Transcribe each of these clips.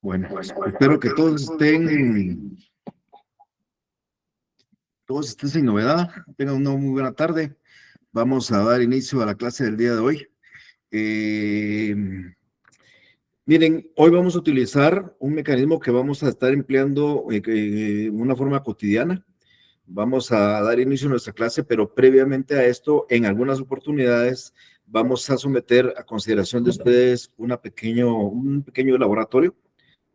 Bueno, espero que todos estén sin novedad, tengan una muy buena tarde. Vamos a dar inicio a la clase del día de hoy. Miren, hoy vamos a utilizar un mecanismo que vamos a estar empleando de una forma cotidiana. Vamos a dar inicio a nuestra clase, pero previamente a esto, en algunas oportunidades, vamos a someter a consideración de ustedes un pequeño laboratorio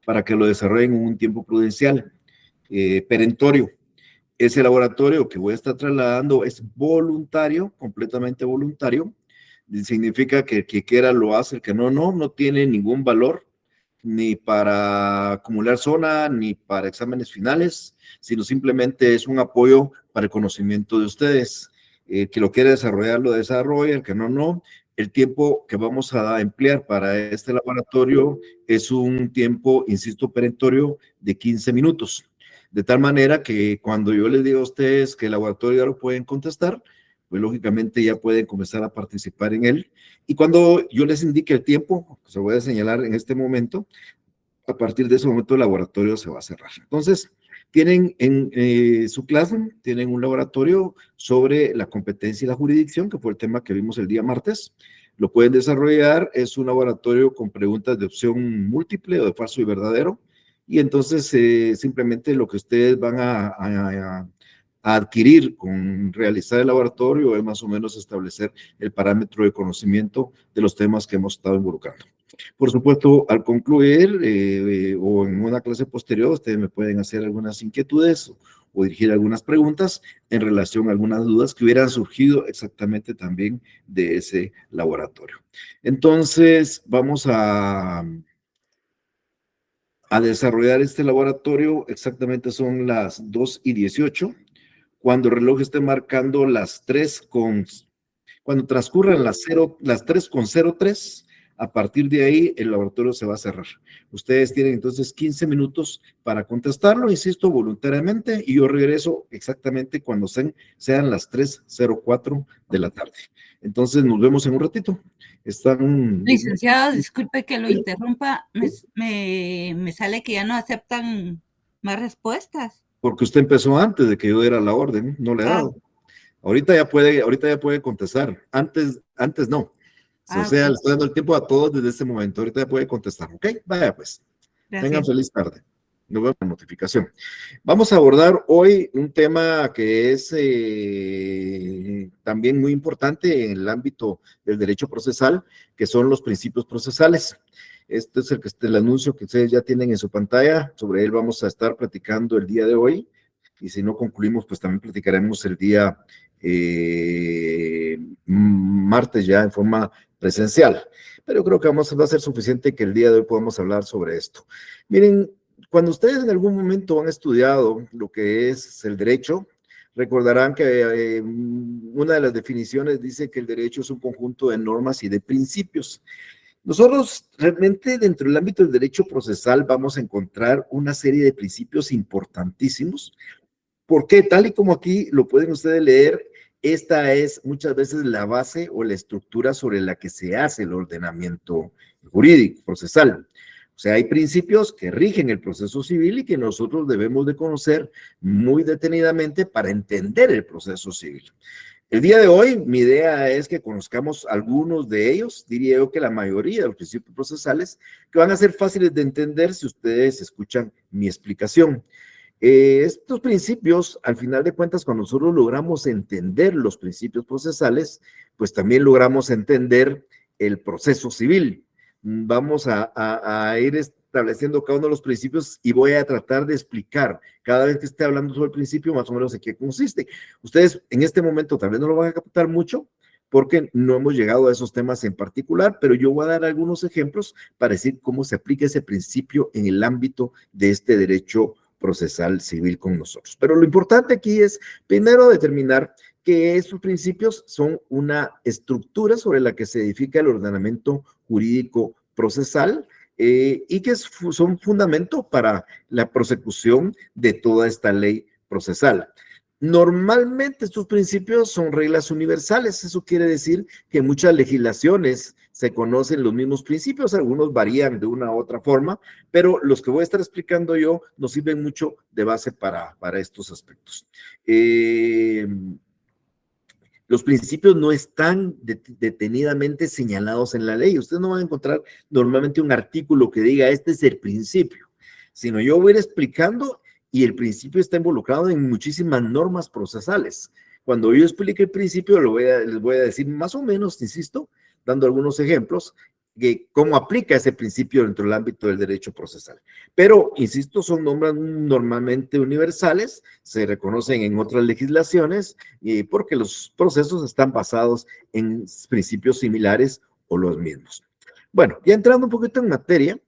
para que lo desarrollen en un tiempo prudencial, perentorio. Ese laboratorio que voy a estar trasladando es voluntario, completamente voluntario. Significa que el que quiera lo hace, el que no tiene ningún valor, ni para acumular zona, ni para exámenes finales, sino simplemente es un apoyo para el conocimiento de ustedes. El que lo quiere desarrollar, lo desarrolla, el que no. El tiempo que vamos a emplear para este laboratorio es un tiempo, insisto, perentorio de 15 minutos. De tal manera que cuando yo les digo a ustedes que el laboratorio ya lo pueden contestar, pues lógicamente ya pueden comenzar a participar en él. Y cuando yo les indique el tiempo, se lo voy a señalar en este momento, a partir de ese momento el laboratorio se va a cerrar. Entonces, tienen en su clase, tienen un laboratorio sobre la competencia y la jurisdicción, que fue el tema que vimos el día martes. Lo pueden desarrollar, es un laboratorio con preguntas de opción múltiple o de falso y verdadero. Y entonces simplemente lo que ustedes van a adquirir con realizar el laboratorio es más o menos establecer el parámetro de conocimiento de los temas que hemos estado involucrando. Por supuesto, al concluir o en una clase posterior, ustedes me pueden hacer algunas inquietudes o dirigir algunas preguntas en relación a algunas dudas que hubieran surgido exactamente también de ese laboratorio. Entonces, vamos a desarrollar este laboratorio. Exactamente son las 2:18. Cuando el reloj esté marcando cuando transcurran las 3:03, a partir de ahí el laboratorio se va a cerrar. Ustedes tienen entonces 15 minutos para contestarlo, insisto, voluntariamente, y yo regreso exactamente cuando sean las 3:04 de la tarde. Entonces nos vemos en un ratito. Licenciado, disculpe que lo interrumpa, me sale que ya no aceptan más respuestas. Porque usted empezó antes de que yo diera la orden, no le he dado. Ahorita ya puede contestar. Antes no. O sea, le estoy dando el tiempo a todos desde este momento. Ahorita ya puede contestar, ¿ok? Vaya pues. Gracias. Tengan feliz tarde. Nos vemos en la notificación. Vamos a abordar hoy un tema que es también muy importante en el ámbito del derecho procesal, que son los principios procesales. Este es el anuncio que ustedes ya tienen en su pantalla. Sobre él vamos a estar platicando el día de hoy. Y si no concluimos, pues también platicaremos el día martes ya en forma presencial. Pero yo creo que va a ser suficiente que el día de hoy podamos hablar sobre esto. Miren, cuando ustedes en algún momento han estudiado lo que es el derecho, recordarán que una de las definiciones dice que el derecho es un conjunto de normas y de principios. Nosotros realmente dentro del ámbito del derecho procesal vamos a encontrar una serie de principios importantísimos, porque tal y como aquí lo pueden ustedes leer, esta es muchas veces la base o la estructura sobre la que se hace el ordenamiento jurídico, procesal. O sea, hay principios que rigen el proceso civil y que nosotros debemos de conocer muy detenidamente para entender el proceso civil. El día de hoy, mi idea es que conozcamos algunos de ellos, diría yo que la mayoría de los principios procesales, que van a ser fáciles de entender si ustedes escuchan mi explicación. Estos principios, al final de cuentas, cuando nosotros logramos entender los principios procesales, pues también logramos entender el proceso civil. Vamos a ir estableciendo cada uno de los principios y voy a tratar de explicar cada vez que esté hablando sobre el principio más o menos en qué consiste. Ustedes en este momento tal vez no lo van a captar mucho porque no hemos llegado a esos temas en particular, pero yo voy a dar algunos ejemplos para decir cómo se aplica ese principio en el ámbito de este derecho procesal civil con nosotros. Pero lo importante aquí es primero determinar que esos principios son una estructura sobre la que se edifica el ordenamiento jurídico procesal y que son fundamento para la prosecución de toda esta ley procesal. Normalmente estos principios son reglas universales. Eso quiere decir que en muchas legislaciones se conocen los mismos principios, algunos varían de una u otra forma, pero los que voy a estar explicando yo nos sirven mucho de base para estos aspectos. Los principios no están detenidamente señalados en la ley. Ustedes no van a encontrar normalmente un artículo que diga este es el principio, sino yo voy a ir explicando y el principio está involucrado en muchísimas normas procesales. Cuando yo explique el principio, les voy a decir más o menos, insisto, dando algunos ejemplos, de cómo aplica ese principio dentro del ámbito del derecho procesal. Pero, insisto, son normas normalmente universales, se reconocen en otras legislaciones, porque los procesos están basados en principios similares o los mismos. Bueno, ya entrando un poquito en materia,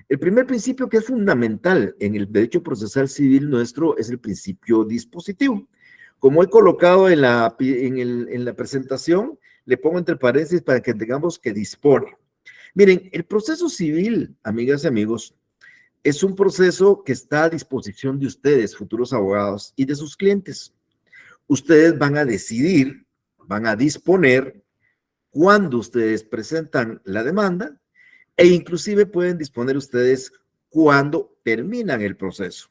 el primer principio que es fundamental en el derecho procesal civil nuestro es el principio dispositivo. Como he colocado en la presentación, le pongo entre paréntesis para que tengamos que dispone. Miren, el proceso civil, amigas y amigos, es un proceso que está a disposición de ustedes, futuros abogados, y de sus clientes. Ustedes van a decidir, van a disponer cuándo ustedes presentan la demanda e inclusive pueden disponer ustedes cuándo terminan el proceso.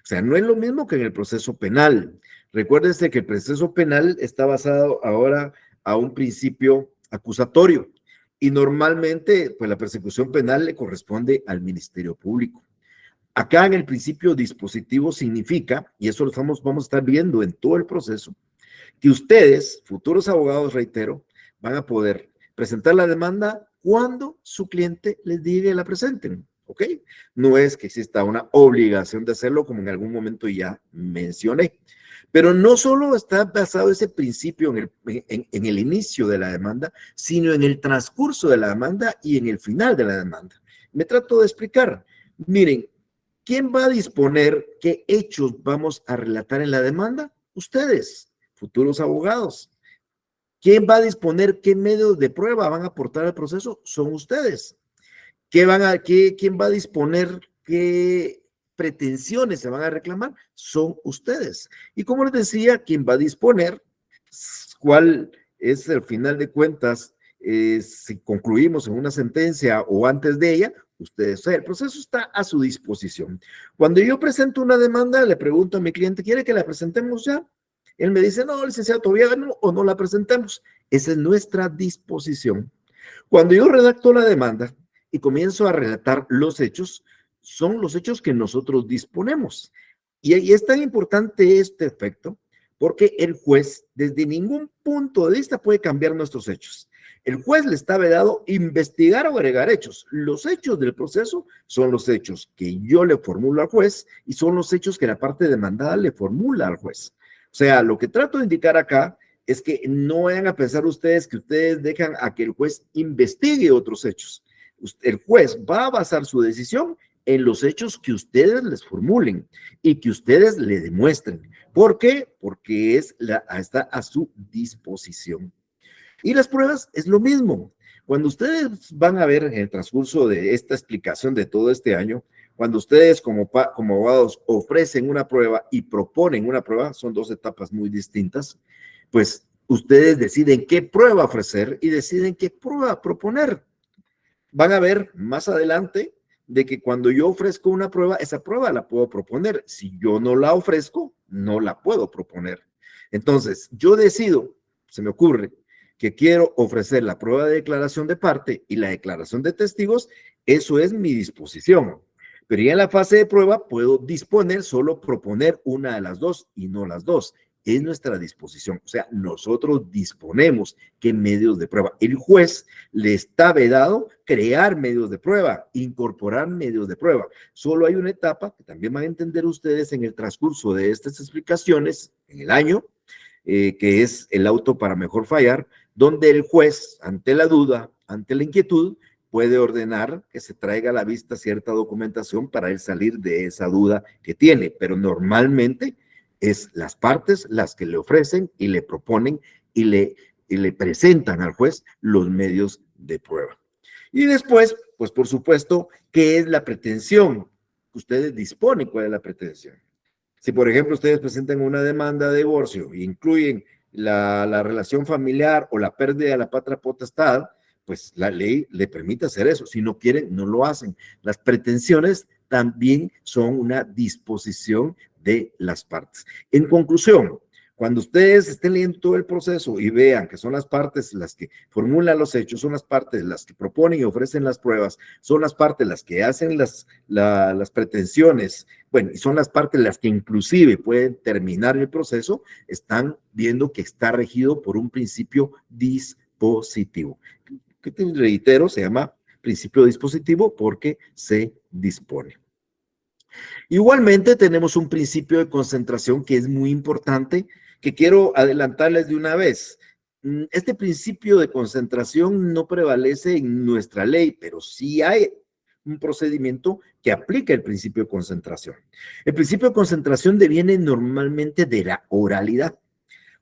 O sea, no es lo mismo que en el proceso penal. Recuérdense que el proceso penal está basado ahora a un principio acusatorio y normalmente pues la persecución penal le corresponde al Ministerio Público. Acá en el principio dispositivo significa, y eso lo vamos a estar viendo en todo el proceso, que ustedes, futuros abogados, reitero, van a poder presentar la demanda cuando su cliente les diga que la presenten, ¿ok? No es que exista una obligación de hacerlo, como en algún momento ya mencioné. Pero no solo está basado ese principio en el inicio de la demanda, sino en el transcurso de la demanda y en el final de la demanda. Me trato de explicar. Miren, ¿quién va a disponer qué hechos vamos a relatar en la demanda? Ustedes, futuros abogados. ¿Quién va a disponer qué medios de prueba van a aportar al proceso? Son ustedes. ¿Quién va a disponer qué pretensiones se van a reclamar? Son ustedes. Y como les decía, quien va a disponer cuál es el final de cuentas, si concluimos en una sentencia o antes de ella, ustedes, o sea, el proceso está a su disposición. Cuando yo presento una demanda, le pregunto a mi cliente, ¿quiere que la presentemos ya? Él me dice, no, licenciado, todavía no, o no la presentemos. Esa es nuestra disposición. Cuando yo redacto la demanda y comienzo a relatar los hechos, son los hechos que nosotros disponemos. Y es tan importante este efecto porque el juez desde ningún punto de vista puede cambiar nuestros hechos. El juez le está vedado investigar o agregar hechos. Los hechos del proceso son los hechos que yo le formulo al juez y son los hechos que la parte demandada le formula al juez. O sea, lo que trato de indicar acá es que no vayan a pensar ustedes que ustedes dejan a que el juez investigue otros hechos. El juez va a basar su decisión en los hechos que ustedes les formulen y que ustedes le demuestren. ¿Por qué? Porque está a su disposición. Y las pruebas es lo mismo. Cuando ustedes van a ver en el transcurso de esta explicación de todo este año, cuando ustedes como abogados ofrecen una prueba y proponen una prueba, son dos etapas muy distintas, pues ustedes deciden qué prueba ofrecer y deciden qué prueba proponer. Van a ver más adelante de que cuando yo ofrezco una prueba, esa prueba la puedo proponer. Si yo no la ofrezco, no la puedo proponer. Entonces, yo decido, se me ocurre, que quiero ofrecer la prueba de declaración de parte y la declaración de testigos, eso es mi disposición. Pero ya en la fase de prueba puedo disponer, solo proponer una de las dos y no las dos. Es nuestra disposición. O sea, nosotros disponemos qué medios de prueba. El juez le está vedado crear medios de prueba, incorporar medios de prueba. Solo hay una etapa que también van a entender ustedes en el transcurso de estas explicaciones, en el año, que es el auto para mejor fallar, donde el juez, ante la duda, ante la inquietud, puede ordenar que se traiga a la vista cierta documentación para él salir de esa duda que tiene, pero normalmente es las partes las que le ofrecen y le proponen y le presentan al juez los medios de prueba. Y después, pues por supuesto, ¿qué es la pretensión? Ustedes disponen cuál es la pretensión. Si, por ejemplo, ustedes presentan una demanda de divorcio e incluyen la relación familiar o la pérdida de la patria potestad, pues la ley le permite hacer eso. Si no quieren, no lo hacen. Las pretensiones también son una disposición de las partes. En conclusión, cuando ustedes estén leyendo todo el proceso y vean que son las partes las que formulan los hechos, son las partes las que proponen y ofrecen las pruebas, son las partes las que hacen las pretensiones, bueno, y son las partes las que inclusive pueden terminar el proceso, están viendo que está regido por un principio dispositivo. Que te reitero, se llama principio dispositivo porque se dispone. Igualmente tenemos un principio de concentración que es muy importante, que quiero adelantarles de una vez. Este principio de concentración no prevalece en nuestra ley, pero sí hay un procedimiento que aplica el principio de concentración. El principio de concentración deviene normalmente de la oralidad.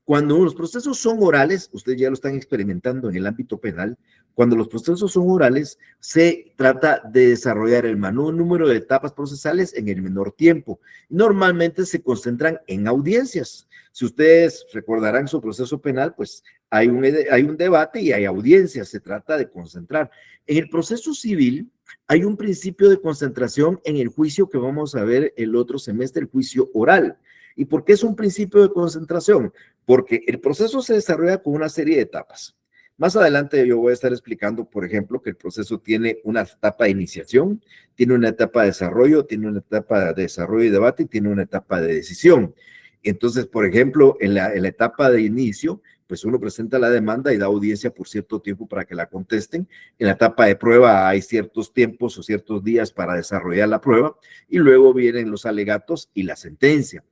Cuando los procesos son orales, ustedes ya lo están experimentando en el ámbito penal, cuando los procesos son orales, se trata de desarrollar el menor número de etapas procesales en el menor tiempo. Normalmente se concentran en audiencias. Si ustedes recordarán su proceso penal, pues hay un debate y hay audiencias, se trata de concentrar. En el proceso civil hay un principio de concentración en el juicio que vamos a ver el otro semestre, el juicio oral. ¿Y por qué es un principio de concentración? Porque el proceso se desarrolla con una serie de etapas. Más adelante yo voy a estar explicando, por ejemplo, que el proceso tiene una etapa de iniciación, tiene una etapa de desarrollo, tiene una etapa de desarrollo y debate y tiene una etapa de decisión. Entonces, por ejemplo, en la etapa de inicio, pues uno presenta la demanda y da audiencia por cierto tiempo para que la contesten. En la etapa de prueba hay ciertos tiempos o ciertos días para desarrollar la prueba y luego vienen los alegatos y la sentencia.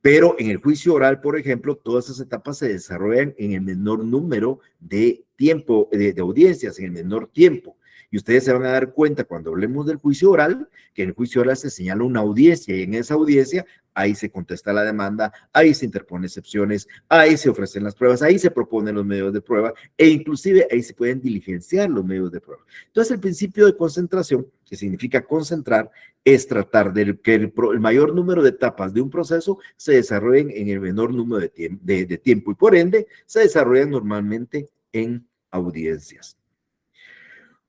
Pero en el juicio oral, por ejemplo, todas esas etapas se desarrollan en el menor número de tiempo, de audiencias, en el menor tiempo. Y ustedes se van a dar cuenta cuando hablemos del juicio oral, que en el juicio oral se señala una audiencia y en esa audiencia ahí se contesta la demanda, ahí se interponen excepciones, ahí se ofrecen las pruebas, ahí se proponen los medios de prueba e inclusive ahí se pueden diligenciar los medios de prueba. Entonces el principio de concentración, que significa concentrar, es tratar de que el mayor número de etapas de un proceso se desarrollen en el menor número de tiempo y por ende se desarrollan normalmente en audiencias.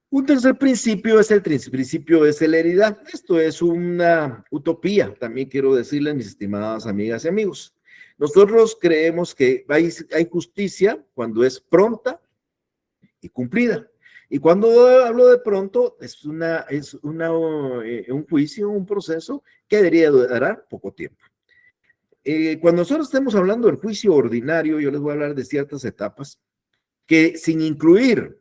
Un tercer principio es el principio de celeridad. Esto es una utopía, también quiero decirles, mis estimadas amigas y amigos. Nosotros creemos que hay justicia cuando es pronta y cumplida. Y cuando hablo de pronto, es un juicio, un proceso que debería durar poco tiempo. Cuando nosotros estemos hablando del juicio ordinario, yo les voy a hablar de ciertas etapas que sin incluir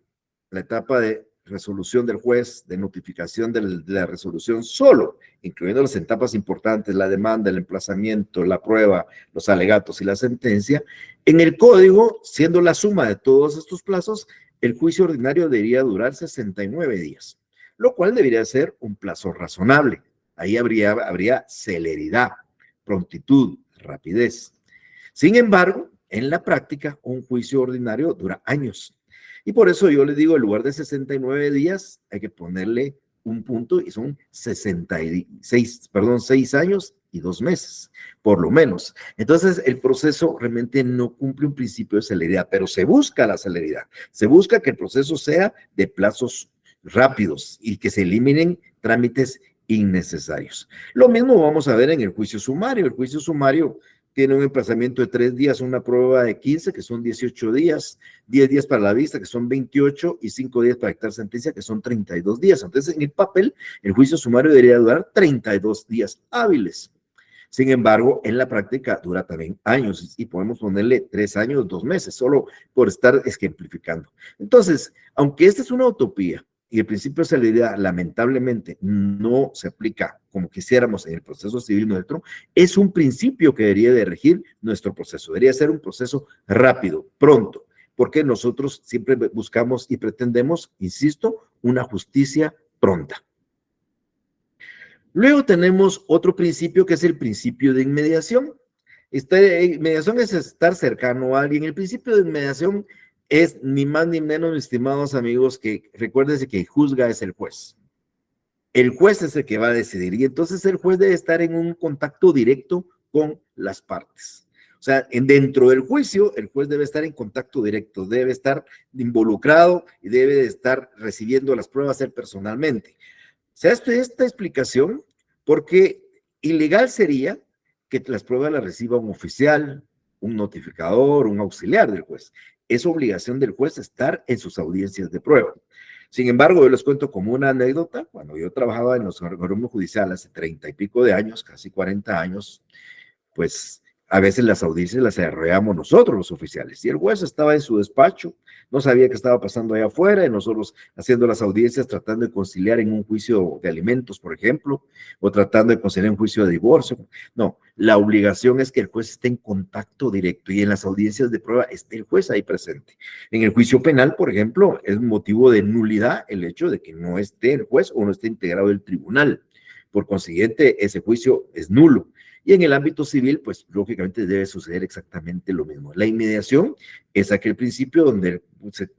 la etapa de resolución del juez, de notificación de la resolución, solo incluyendo las etapas importantes, la demanda, el emplazamiento, la prueba, los alegatos y la sentencia, en el código, siendo la suma de todos estos plazos, el juicio ordinario debería durar 69 días, lo cual debería ser un plazo razonable. Ahí habría celeridad, prontitud, rapidez. Sin embargo, en la práctica, un juicio ordinario dura años. Y por eso yo les digo, en lugar de 69 días, hay que ponerle un punto y son 6 años y 2 meses, por lo menos. Entonces, el proceso realmente no cumple un principio de celeridad, pero se busca la celeridad. Se busca que el proceso sea de plazos rápidos y que se eliminen trámites innecesarios. Lo mismo vamos a ver en el juicio sumario. El juicio sumario tiene un emplazamiento de 3 días, una prueba de 15, que son 18 días, 10 días para la vista, que son 28, y 5 días para dictar sentencia, que son 32 días. Entonces, en el papel, el juicio sumario debería durar 32 días hábiles. Sin embargo, en la práctica dura también años y podemos ponerle 3 años, 2 meses, solo por estar ejemplificando. Entonces, aunque esta es una utopía, y el principio de celeridad lamentablemente no se aplica como quisiéramos en el proceso civil nuestro, es un principio que debería de regir nuestro proceso. Debería ser un proceso rápido, pronto, porque nosotros siempre buscamos y pretendemos, insisto, una justicia pronta. Luego tenemos otro principio que es el principio de inmediación. Inmediación es estar cercano a alguien. El principio de inmediación es ni más ni menos, mis estimados amigos, que recuérdense que el juzga es el juez. El juez es el que va a decidir y entonces el juez debe estar en un contacto directo con las partes. O sea, dentro del juicio, el juez debe estar en contacto directo, debe estar involucrado y debe de estar recibiendo las pruebas él personalmente. Se hace esta explicación porque ilegal sería que las pruebas las reciba un oficial, un notificador, un auxiliar del juez. Es obligación del juez estar en sus audiencias de prueba. Sin embargo, yo les cuento como una anécdota, cuando yo trabajaba en los organismos judiciales hace 30 y pico de años, casi 40 años, pues a veces las audiencias las desarrollamos nosotros los oficiales y el juez estaba en su despacho, no sabía qué estaba pasando allá afuera y nosotros haciendo las audiencias tratando de conciliar en un juicio de alimentos, por ejemplo, o tratando de conciliar un juicio de divorcio. No, la obligación es que el juez esté en contacto directo y en las audiencias de prueba esté el juez ahí presente. En el juicio penal, por ejemplo, es motivo de nulidad el hecho de que no esté el juez o no esté integrado el tribunal. Por consiguiente, ese juicio es nulo. Y en el ámbito civil, pues lógicamente debe suceder exactamente lo mismo. La inmediación es aquel principio donde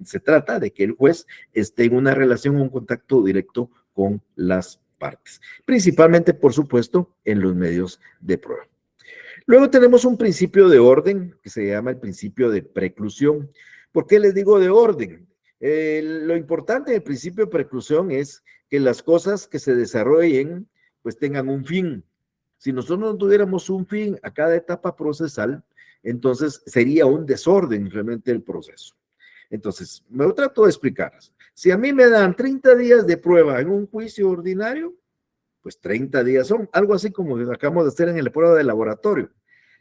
se trata de que el juez esté en una relación o un contacto directo con las partes, principalmente, por supuesto, en los medios de prueba. Luego tenemos un principio de orden que se llama el principio de preclusión. ¿Por qué les digo de orden? Lo importante del principio de preclusión es que las cosas que se desarrollen pues tengan un fin. Si nosotros no tuviéramos un fin a cada etapa procesal, entonces sería un desorden realmente el proceso. Entonces, me lo trato de explicar. Si a mí me dan 30 días de prueba en un juicio ordinario, pues 30 días son algo así como lo acabamos de hacer en la prueba de laboratorio.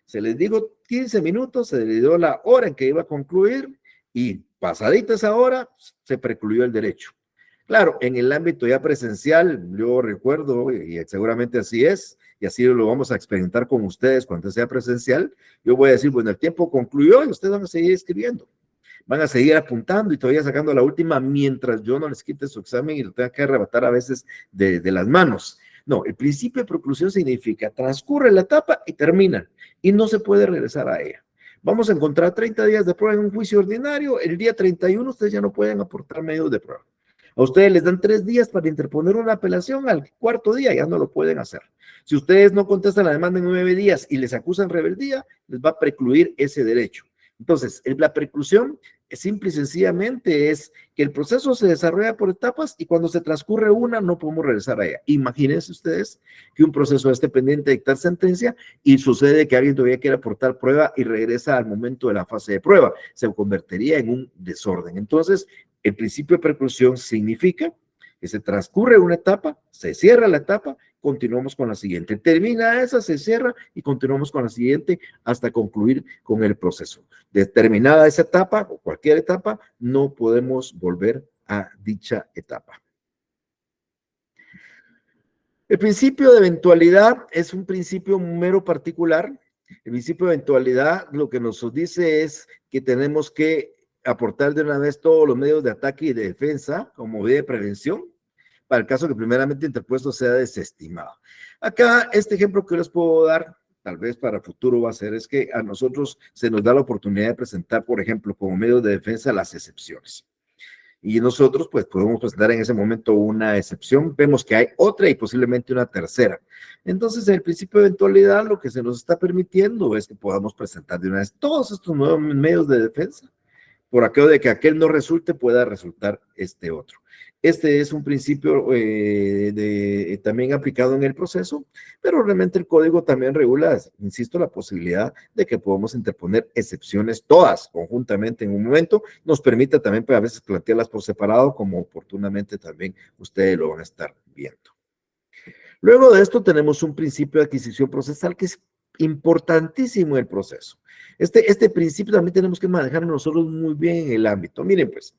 Se les dijo 15 minutos, se les dio la hora en que iba a concluir y pasadita esa hora se precluyó el derecho. Claro, en el ámbito ya presencial, yo recuerdo, y seguramente así es, y así lo vamos a experimentar con ustedes cuando sea presencial, yo voy a decir, bueno, el tiempo concluyó y ustedes van a seguir escribiendo, van a seguir apuntando y todavía sacando la última mientras yo no les quite su examen y lo tenga que arrebatar a veces de las manos. No, el principio de preclusión significa transcurre la etapa y termina, y no se puede regresar a ella. Vamos a encontrar 30 días de prueba en un juicio ordinario, el día 31 ustedes ya no pueden aportar medios de prueba. A ustedes les dan 3 días para interponer una apelación, al cuarto día ya no lo pueden hacer. Si ustedes no contestan la demanda en 9 días y les acusan rebeldía, les va a precluir ese derecho. Entonces, la preclusión simple y sencillamente es que el proceso se desarrolla por etapas y cuando se transcurre una no podemos regresar a ella. Imagínense ustedes que un proceso esté pendiente de dictar sentencia y sucede que alguien todavía quiere aportar prueba y regresa al momento de la fase de prueba. Se convertiría en un desorden. Entonces, el principio de preclusión significa que se transcurre una etapa, se cierra la etapa, continuamos con la siguiente. Termina esa, se cierra y continuamos con la siguiente hasta concluir con el proceso. Determinada esa etapa o cualquier etapa, no podemos volver a dicha etapa. El principio de eventualidad es un principio mero particular. El principio de eventualidad lo que nos dice es que tenemos que aportar de una vez todos los medios de ataque y de defensa como medida de prevención para el caso que primeramente interpuesto sea desestimado. Acá, este ejemplo que les puedo dar, tal vez para el futuro va a ser, es que a nosotros se nos da la oportunidad de presentar, por ejemplo, como medios de defensa las excepciones. Y nosotros, pues, podemos presentar en ese momento una excepción. Vemos que hay otra y posiblemente una tercera. Entonces, en el principio de eventualidad, lo que se nos está permitiendo es que podamos presentar de una vez todos estos nuevos medios de defensa por aquello de que aquel no resulte, pueda resultar este otro. Este es un principio también aplicado en el proceso, pero realmente el código también regula, insisto, la posibilidad de que podamos interponer excepciones todas conjuntamente en un momento. Nos permite también a veces plantearlas por separado, como oportunamente también ustedes lo van a estar viendo. Luego de esto tenemos un principio de adquisición procesal que es importantísimo en el proceso. Este principio también tenemos que manejar nosotros muy bien en el ámbito. Miren pues,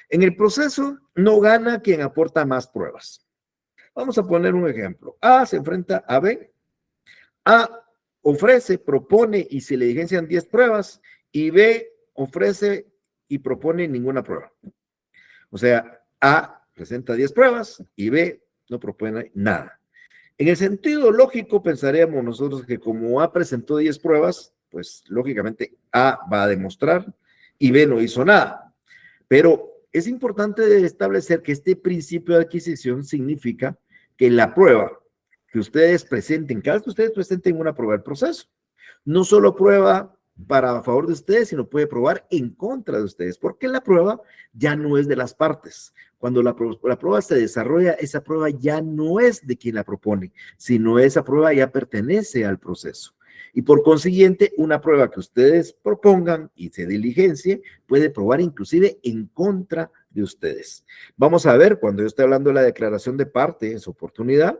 en el proceso no gana quien aporta más pruebas. Vamos a poner un ejemplo. A se enfrenta a B. A ofrece, propone y se le diligencian 10 pruebas y B ofrece y propone ninguna prueba. O sea, A presenta 10 pruebas y B no propone nada. En el sentido lógico, pensaríamos nosotros que como A presentó 10 pruebas, pues lógicamente A va a demostrar y B no hizo nada. Pero es importante establecer que este principio de adquisición significa que la prueba que ustedes presenten, cada vez que ustedes presenten una prueba del proceso, No solo prueba a favor de ustedes, sino puede probar en contra de ustedes, porque la prueba ya no es de las partes. Cuando la prueba se desarrolla, esa prueba ya no es de quien la propone, sino esa prueba ya pertenece al proceso. Y por consiguiente, una prueba que ustedes propongan y se diligencie puede probar inclusive en contra de ustedes. Vamos a ver, cuando yo estoy hablando de la declaración de parte en su oportunidad,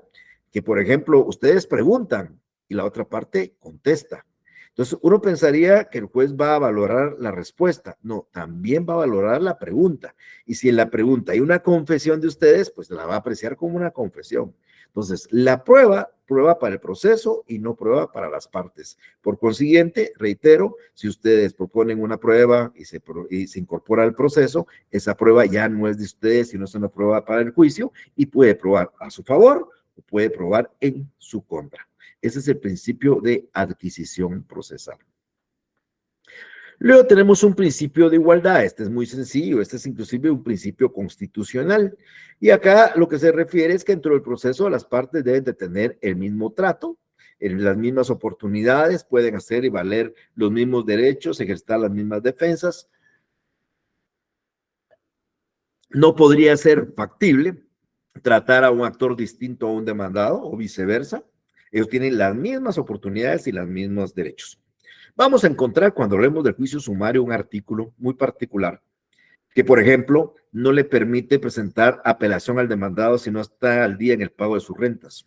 que por ejemplo, ustedes preguntan y la otra parte contesta. Entonces, uno pensaría que el juez va a valorar la respuesta. No, también va a valorar la pregunta. Y si en la pregunta hay una confesión de ustedes, pues la va a apreciar como una confesión. Entonces, la prueba para el proceso y no prueba para las partes. Por consiguiente, reitero, si ustedes proponen una prueba y se incorpora al proceso, esa prueba ya no es de ustedes, sino es una prueba para el juicio y puede probar a su favor o puede probar en su contra. Ese es el principio de adquisición procesal. Luego tenemos un principio de igualdad. Este es muy sencillo. Este es inclusive un principio constitucional. Y acá lo que se refiere es que dentro del proceso las partes deben de tener el mismo trato, las mismas oportunidades, pueden hacer y valer los mismos derechos, ejercitar las mismas defensas. No podría ser factible tratar a un actor distinto a un demandado o viceversa. Ellos tienen las mismas oportunidades y los mismos derechos. Vamos a encontrar cuando hablemos del juicio sumario un artículo muy particular que, por ejemplo, no le permite presentar apelación al demandado si no está al día en el pago de sus rentas.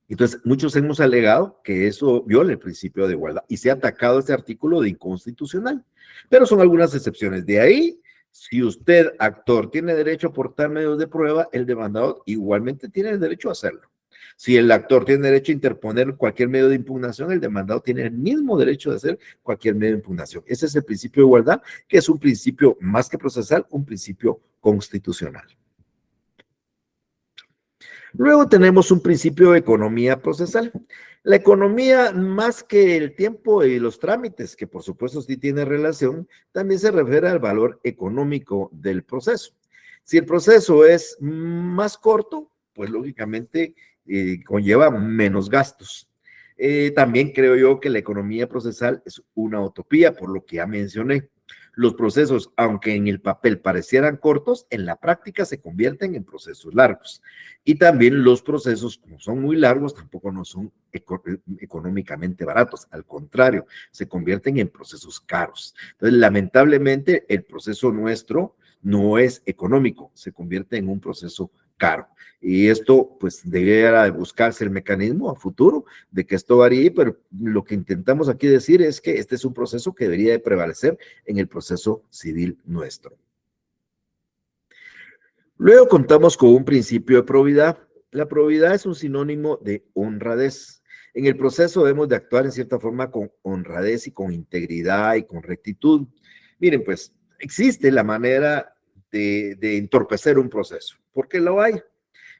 Entonces, muchos hemos alegado que eso viola el principio de igualdad y se ha atacado este artículo de inconstitucional, pero son algunas excepciones. De ahí, si usted, actor, tiene derecho a aportar medios de prueba, el demandado igualmente tiene el derecho a hacerlo. Si el actor tiene derecho a interponer cualquier medio de impugnación, el demandado tiene el mismo derecho de hacer cualquier medio de impugnación. Ese es el principio de igualdad, que es un principio más que procesal, un principio constitucional. Luego tenemos un principio de economía procesal. La economía, más que el tiempo y los trámites, que por supuesto sí tiene relación, también se refiere al valor económico del proceso. Si el proceso es más corto, pues lógicamente conlleva menos gastos. También creo yo que la economía procesal es una utopía, por lo que ya mencioné. Los procesos, aunque en el papel parecieran cortos, en la práctica se convierten en procesos largos. Y también los procesos, como son muy largos, tampoco no son económicamente baratos. Al contrario, se convierten en procesos caros. Entonces, lamentablemente, el proceso nuestro no es económico, se convierte en un proceso caro. Y esto, pues, debería buscarse el mecanismo a futuro de que esto varíe, pero lo que intentamos aquí decir es que este es un proceso que debería de prevalecer en el proceso civil nuestro. Luego contamos con un principio de probidad. La probidad es un sinónimo de honradez. En el proceso debemos de actuar en cierta forma con honradez y con integridad y con rectitud. Miren, pues, existe la manera de entorpecer un proceso, porque lo hay.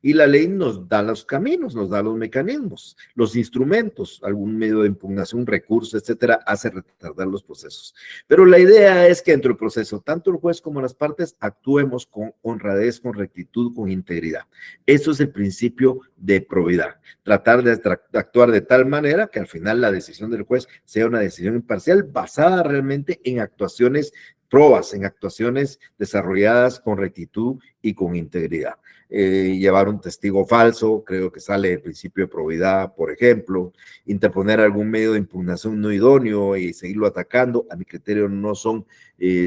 Y la ley nos da los caminos, nos da los mecanismos, los instrumentos, algún medio de impugnación, un recurso, etcétera, hace retardar los procesos. Pero la idea es que dentro del proceso, tanto el juez como las partes actuemos con honradez, con rectitud, con integridad. Eso es el principio de probidad. Tratar de actuar de tal manera que al final la decisión del juez sea una decisión imparcial basada realmente en actuaciones probas, en actuaciones desarrolladas con rectitud y con integridad. Llevar un testigo falso, creo que sale el principio de probidad, por ejemplo, interponer algún medio de impugnación no idóneo y seguirlo atacando, a mi criterio no son,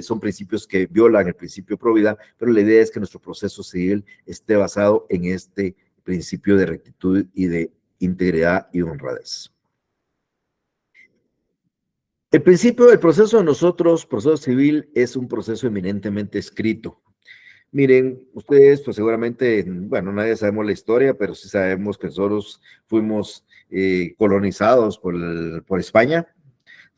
son principios que violan el principio de probidad, pero la idea es que nuestro proceso civil esté basado en este principio de rectitud y de integridad y honradez. El principio del proceso de nosotros, proceso civil, es un proceso eminentemente escrito. Miren, ustedes pues seguramente, bueno, nadie sabemos la historia, pero sí sabemos que nosotros fuimos colonizados por España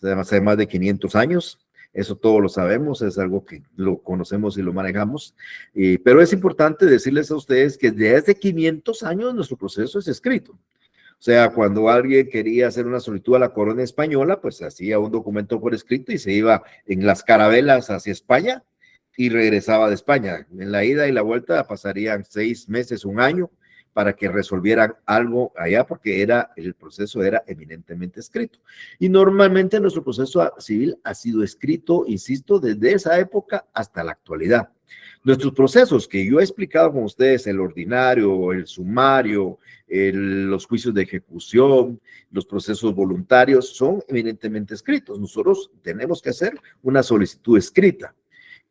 hace más de 500 años. Eso todos lo sabemos, es algo que lo conocemos y lo manejamos. Pero es importante decirles a ustedes que desde hace 500 años nuestro proceso es escrito. O sea, cuando alguien quería hacer una solicitud a la corona española, pues hacía un documento por escrito y se iba en las carabelas hacia España y regresaba de España. En la ida y la vuelta pasarían 6 meses, un año, para que resolvieran algo allá, porque el proceso era eminentemente escrito. Y normalmente nuestro proceso civil ha sido escrito, insisto, desde esa época hasta la actualidad. Nuestros procesos que yo he explicado con ustedes, el ordinario, el sumario, los juicios de ejecución, los procesos voluntarios, son eminentemente escritos. Nosotros tenemos que hacer una solicitud escrita.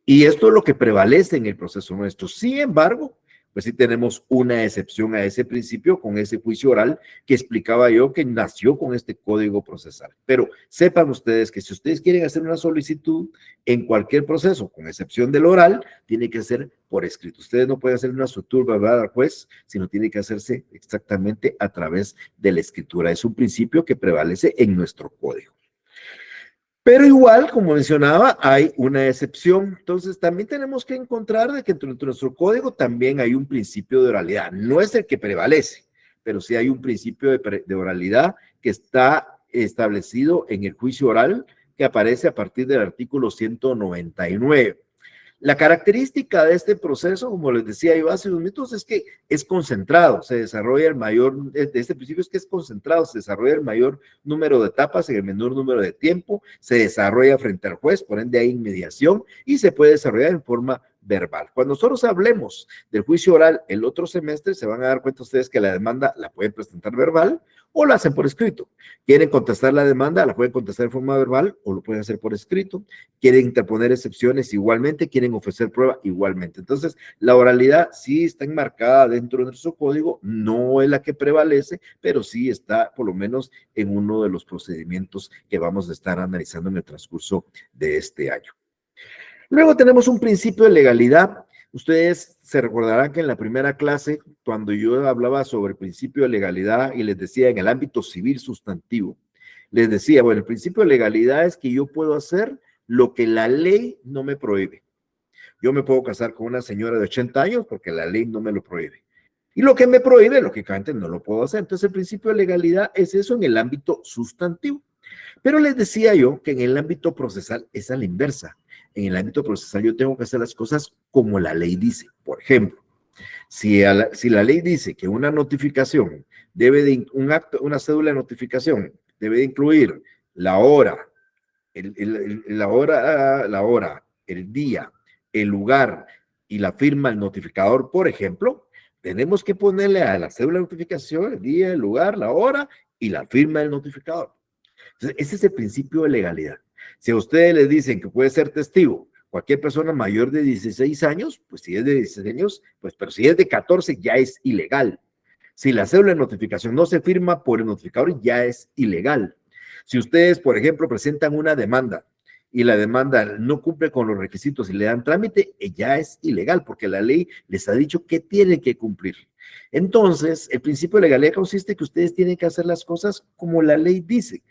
Y esto es lo que prevalece en el proceso nuestro. Sin embargo, pues sí tenemos una excepción a ese principio con ese juicio oral que explicaba yo que nació con este código procesal. Pero sepan ustedes que si ustedes quieren hacer una solicitud en cualquier proceso, con excepción del oral, tiene que ser por escrito. Ustedes no pueden hacer una solicitud verbal al juez, sino tiene que hacerse exactamente a través de la escritura. Es un principio que prevalece en nuestro código. Pero igual, como mencionaba, hay una excepción. Entonces, también tenemos que encontrar de que dentro de nuestro código también hay un principio de oralidad. No es el que prevalece, pero sí hay un principio de oralidad que está establecido en el juicio oral que aparece a partir del artículo 199. La característica de este proceso, como les decía yo hace unos minutos, es que es concentrado, se desarrolla el mayor, de este principio es que es concentrado, se desarrolla el mayor número de etapas en el menor número de tiempo, se desarrolla frente al juez, por ende hay inmediación y se puede desarrollar en forma verbal. Cuando nosotros hablemos del juicio oral el otro semestre, se van a dar cuenta ustedes que la demanda la pueden presentar verbal o la hacen por escrito. Quieren contestar la demanda, la pueden contestar en forma verbal o lo pueden hacer por escrito. Quieren interponer excepciones igualmente, quieren ofrecer prueba igualmente. Entonces, la oralidad sí está enmarcada dentro de nuestro código, no es la que prevalece, pero sí está por lo menos en uno de los procedimientos que vamos a estar analizando en el transcurso de este año. Luego tenemos un principio de legalidad. Ustedes se recordarán que en la primera clase, cuando yo hablaba sobre el principio de legalidad y les decía en el ámbito civil sustantivo, les decía, bueno, el principio de legalidad es que yo puedo hacer lo que la ley no me prohíbe. Yo me puedo casar con una señora de 80 años porque la ley no me lo prohíbe. Y lo que me prohíbe, lógicamente, no lo puedo hacer. Entonces, el principio de legalidad es eso en el ámbito sustantivo. Pero les decía yo que en el ámbito procesal es a la inversa. En el ámbito procesal yo tengo que hacer las cosas como la ley dice. Por ejemplo, si la ley dice que una notificación debe de, una cédula de notificación debe de incluir la hora, la hora, el día, el lugar y la firma del notificador, por ejemplo, tenemos que ponerle a la cédula de notificación el día, el lugar, la hora y la firma del notificador. Entonces, ese es el principio de legalidad. Si a ustedes les dicen que puede ser testigo cualquier persona mayor de 16 años, pues si es de 16 años, pues, pero si es de 14 ya es ilegal. Si la cédula de notificación no se firma por el notificador, ya es ilegal. Si ustedes, por ejemplo, presentan una demanda y la demanda no cumple con los requisitos y le dan trámite, ya es ilegal porque la ley les ha dicho que tienen que cumplir. Entonces, el principio de legalidad consiste en que ustedes tienen que hacer las cosas como la ley dice.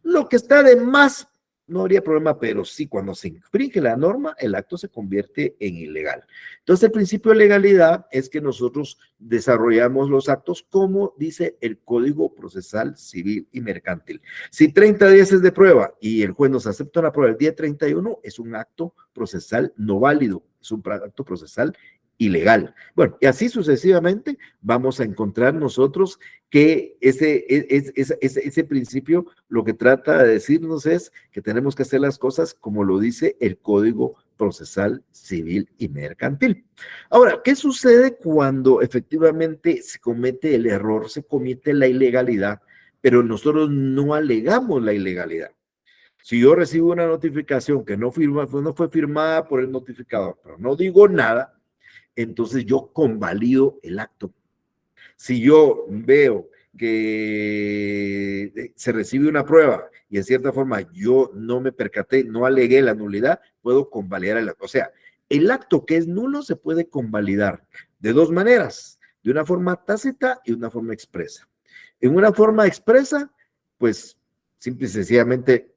Lo que está de más no habría problema, pero sí, cuando se infringe la norma, el acto se convierte en ilegal. Entonces, el principio de legalidad es que nosotros desarrollamos los actos como dice el Código Procesal Civil y Mercantil. Si 30 días es de prueba y el juez nos acepta la prueba el día 31, es un acto procesal no válido, es un acto procesal ilegal. Bueno, y así sucesivamente vamos a encontrar nosotros que ese principio lo que trata de decirnos es que tenemos que hacer las cosas como lo dice el Código Procesal Civil y Mercantil. Ahora, ¿qué sucede cuando efectivamente se comete el error, se comete la ilegalidad, pero nosotros no alegamos la ilegalidad? Si yo recibo una notificación que no fue firmada por el notificador, pero no digo nada, entonces yo convalido el acto. Si yo veo que se recibe una prueba y en cierta forma yo no me percaté, no alegué la nulidad, puedo convalidar el acto. O sea, el acto que es nulo se puede convalidar de dos maneras, de una forma tácita y de una forma expresa. En una forma expresa, pues simple y sencillamente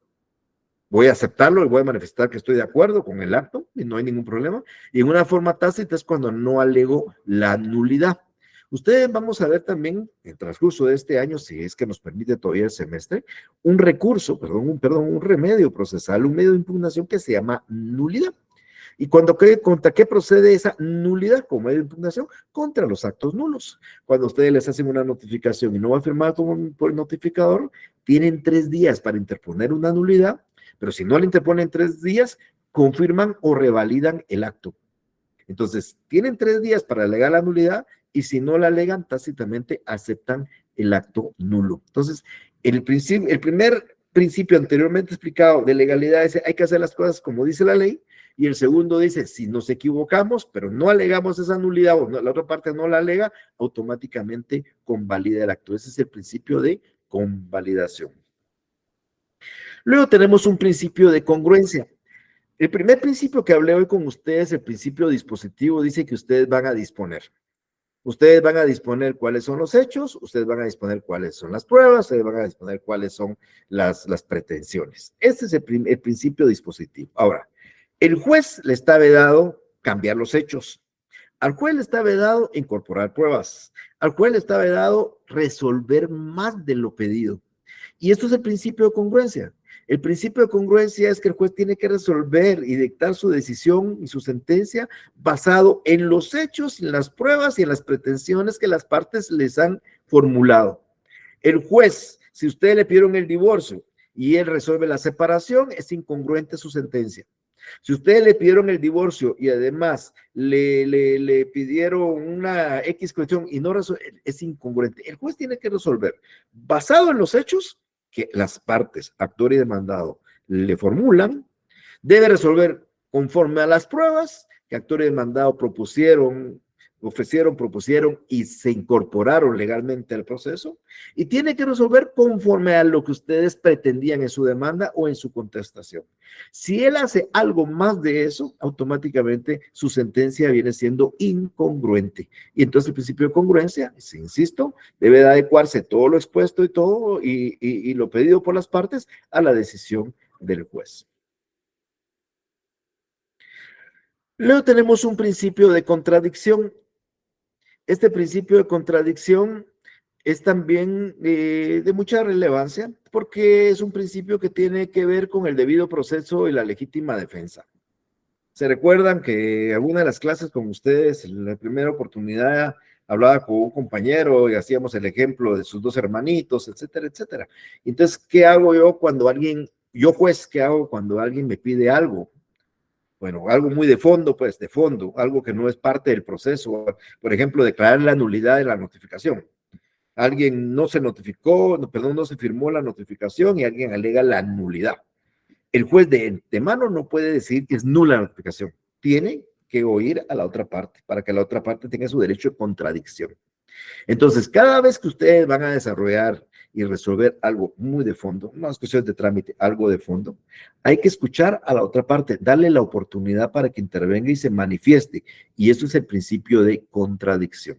voy a aceptarlo y voy a manifestar que estoy de acuerdo con el acto y no hay ningún problema. Y en una forma tácita es cuando no alego la nulidad. Ustedes vamos a ver también en el transcurso de este año, si es que nos permite todavía el semestre, un recurso, un remedio procesal, un medio de impugnación que se llama nulidad. ¿Y contra qué procede esa nulidad como medio de impugnación? Contra los actos nulos. Cuando ustedes les hacen una notificación y no va firmada por el notificador, tienen 3 días para interponer una nulidad, pero si no le interponen 3 días, confirman o revalidan el acto. Entonces, tienen 3 días para alegar la nulidad y si no la alegan, tácitamente aceptan el acto nulo. Entonces, el primer principio anteriormente explicado de legalidad es hay que hacer las cosas como dice la ley, y el segundo dice, si nos equivocamos, pero no alegamos esa nulidad o no, la otra parte no la alega, automáticamente convalida el acto. Ese es el principio de convalidación. Luego tenemos un principio de congruencia. El primer principio que hablé hoy con ustedes, el principio dispositivo, dice que ustedes van a disponer. Ustedes van a disponer cuáles son los hechos, ustedes van a disponer cuáles son las pruebas, ustedes van a disponer cuáles son las pretensiones. Este es el principio dispositivo. Ahora, el juez le está vedado cambiar los hechos. Al juez le está vedado incorporar pruebas. Al juez le está vedado resolver más de lo pedido. Y esto es el principio de congruencia. El principio de congruencia es que el juez tiene que resolver y dictar su decisión y su sentencia basado en los hechos, en las pruebas y en las pretensiones que las partes les han formulado. El juez, si ustedes le pidieron el divorcio y él resuelve la separación, es incongruente su sentencia. Si ustedes le pidieron el divorcio y además le pidieron una X cuestión y no resuelve, es incongruente. El juez tiene que resolver basado en los hechos que las partes, actor y demandado, le formulan, debe resolver conforme a las pruebas que actor y demandado propusieron y se incorporaron legalmente al proceso, y tiene que resolver conforme a lo que ustedes pretendían en su demanda o en su contestación. Si él hace algo más de eso, automáticamente su sentencia viene siendo incongruente. Y entonces el principio de congruencia, insisto, debe de adecuarse todo lo expuesto y todo y lo pedido por las partes a la decisión del juez. Luego tenemos un principio de contradicción. Este principio de contradicción es también de mucha relevancia porque es un principio que tiene que ver con el debido proceso y la legítima defensa. ¿Se recuerdan que alguna de las clases con ustedes, en la primera oportunidad, hablaba con un compañero y hacíamos el ejemplo de sus 2 hermanitos, etcétera, etcétera? Entonces, ¿qué hago yo cuando qué hago cuando alguien me pide algo? Bueno, algo muy de fondo, pues de fondo, algo que no es parte del proceso. Por ejemplo, declarar la nulidad de la notificación. Alguien no se notificó, perdón, no se firmó la notificación y alguien alega la nulidad. El juez de antemano no puede decir que es nula la notificación. Tiene que oír a la otra parte para que la otra parte tenga su derecho de contradicción. Entonces, cada vez que ustedes van a desarrollar y resolver algo muy de fondo, no es cuestión de trámite, algo de fondo, hay que escuchar a la otra parte, darle la oportunidad para que intervenga y se manifieste. Y eso es el principio de contradicción.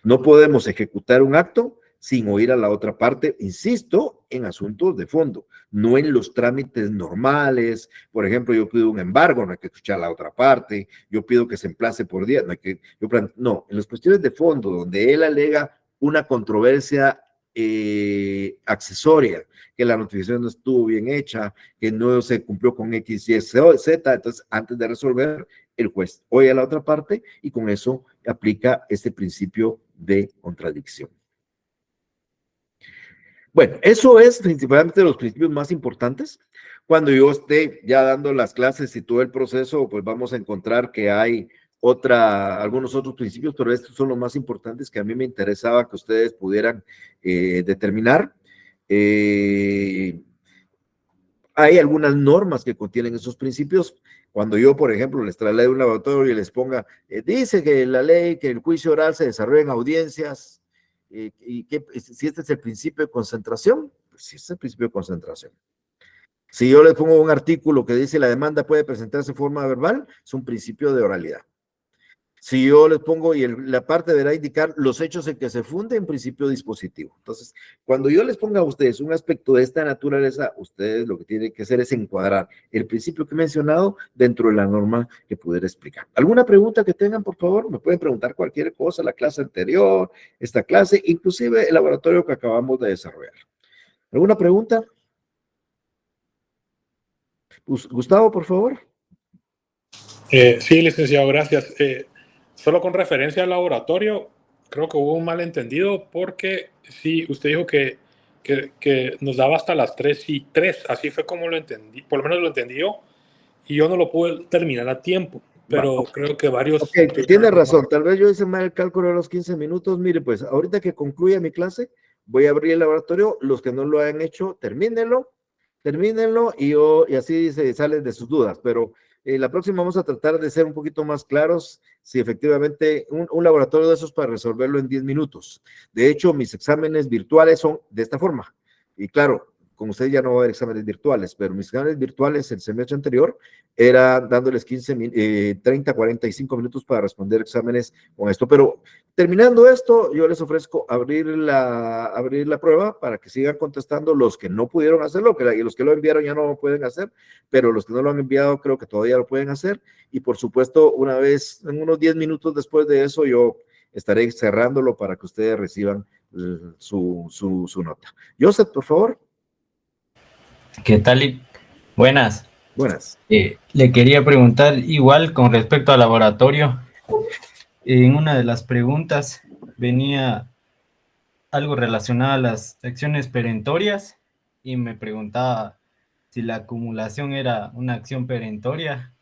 No podemos ejecutar un acto sin oír a la otra parte, insisto, en asuntos de fondo, no en los trámites normales. Por ejemplo, yo pido un embargo, no hay que escuchar a la otra parte, yo pido que se emplace por día, no, en las cuestiones de fondo, donde él alega una controversia accesoria, que la notificación no estuvo bien hecha, que no se cumplió con X, Y, Z, entonces antes de resolver, el juez oye a la otra parte y con eso aplica este principio de contradicción. Bueno, eso es principalmente los principios más importantes. Cuando yo esté ya dando las clases y todo el proceso, pues vamos a encontrar que hay algunos otros principios, pero estos son los más importantes que a mí me interesaba que ustedes pudieran determinar. Hay algunas normas que contienen esos principios. Cuando yo, por ejemplo, les traslade un laboratorio y les ponga, dice que la ley, que el juicio oral se desarrolla en audiencias, y que si este es el principio de concentración, pues sí es el principio de concentración. Si yo les pongo un artículo que dice la demanda puede presentarse en forma verbal, es un principio de oralidad. Si yo les pongo y la parte deberá indicar los hechos en que se funde en principio dispositivo. Entonces, cuando yo les ponga a ustedes un aspecto de esta naturaleza, ustedes lo que tienen que hacer es encuadrar el principio que he mencionado dentro de la norma que pudiera explicar. ¿Alguna pregunta que tengan, por favor? Me pueden preguntar cualquier cosa, la clase anterior, esta clase, inclusive el laboratorio que acabamos de desarrollar. ¿Alguna pregunta? Gustavo, por favor. Sí, licenciado, gracias. Solo con referencia al laboratorio, creo que hubo un malentendido porque sí, usted dijo que nos daba hasta las 3:03, así fue como lo entendí, por lo menos lo entendí yo, y yo no lo pude terminar a tiempo, pero Okay. creo que varios... Ok, tiene razón, tal vez yo hice mal el cálculo de los 15 minutos. Mire, pues ahorita que concluya mi clase, voy a abrir el laboratorio. Los que no lo hayan hecho, termínenlo y así se salen de sus dudas. Pero la próxima vamos a tratar de ser un poquito más claros si efectivamente un laboratorio de esos para resolverlo en 10 minutos. De hecho, mis exámenes virtuales son de esta forma. Y claro, con ustedes ya no va a haber exámenes virtuales, pero mis exámenes virtuales el semestre anterior era dándoles 30, 45 minutos para responder exámenes con esto. Pero terminando esto, yo les ofrezco abrir la prueba para que sigan contestando los que no pudieron hacerlo, y los que lo enviaron ya no lo pueden hacer, pero los que no lo han enviado creo que todavía lo pueden hacer. Y por supuesto, una vez, en unos 10 minutos después de eso, yo estaré cerrándolo para que ustedes reciban su nota. Joseph, por favor. ¿Qué tal? Buenas. Buenas. Le quería preguntar, igual con respecto al laboratorio, en una de las preguntas venía algo relacionado a las acciones perentorias y me preguntaba si la acumulación era una acción perentoria.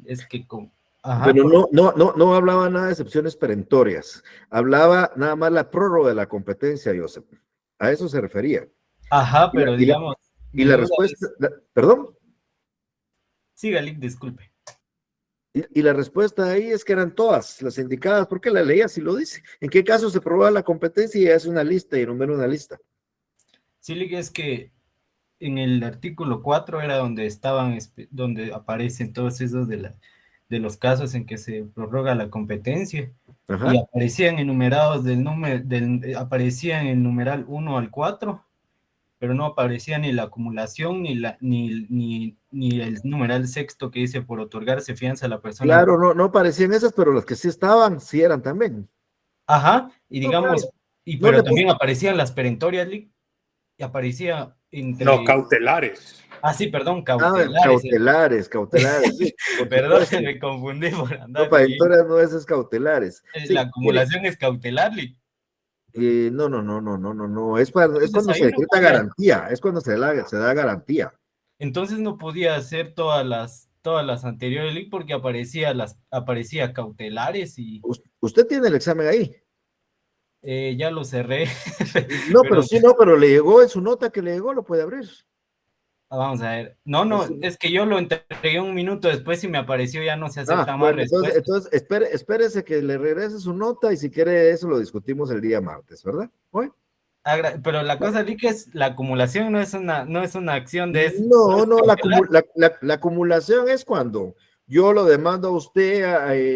Es que Pero no hablaba nada de excepciones perentorias, hablaba nada más la prórroga de la competencia, Joseph. A eso se refería. Ajá, pero digamos... Y la respuesta, ¿perdón? Sí, Galín, disculpe. Y la respuesta ahí es que eran todas las indicadas, porque la ley así lo dice. ¿En qué caso se prueba la competencia y hace una lista y enumera una lista? Sí, es que en el artículo 4 era donde aparecen todos esos de los casos en que se prorroga la competencia. Ajá. Y aparecían enumerados aparecían en el numeral 1 al 4, pero no aparecía ni la acumulación ni el numeral sexto que dice por otorgarse fianza a la persona. Claro, no aparecían esas, pero las que sí estaban, sí eran también. Ajá, y digamos, claro. Pero también aparecían las perentorias, y aparecía entre... No, cautelares. Ah, sí, perdón, cautelares. Cautelares. Sí, perdón, me confundí por andar. No, perentorias no es cautelares. La acumulación es cautelar, no, es cuando se decreta garantía, es cuando se da garantía. Entonces no podía hacer todas las anteriores, porque aparecía cautelares y... ¿Usted tiene el examen ahí? Ya lo cerré. No, pero le llegó en su nota que le llegó, lo puede abrir. Vamos a ver. No, es que yo lo entregué un minuto después y me apareció, ya no se acepta más respuesta. Entonces espérese que le regrese su nota y si quiere eso lo discutimos el día martes, ¿verdad? ¿Oye? Pero la cosa es que la acumulación no es una acción de eso. No, la acumulación es cuando yo lo demando a usted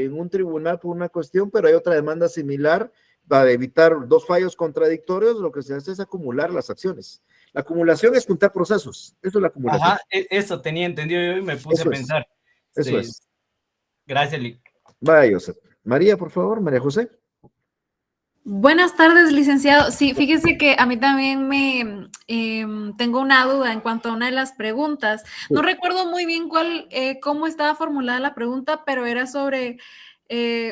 en un tribunal por una cuestión, pero hay otra demanda similar para evitar dos fallos contradictorios, lo que se hace es acumular las acciones. La acumulación es juntar procesos, eso es la acumulación. Ajá, eso tenía entendido yo y me puse a pensar. Eso es. Gracias, Lick. Vaya, José. María, por favor, María José. Buenas tardes, licenciado. Sí, fíjese que a mí también tengo una duda en cuanto a una de las preguntas. No recuerdo muy bien cómo estaba formulada la pregunta, pero era sobre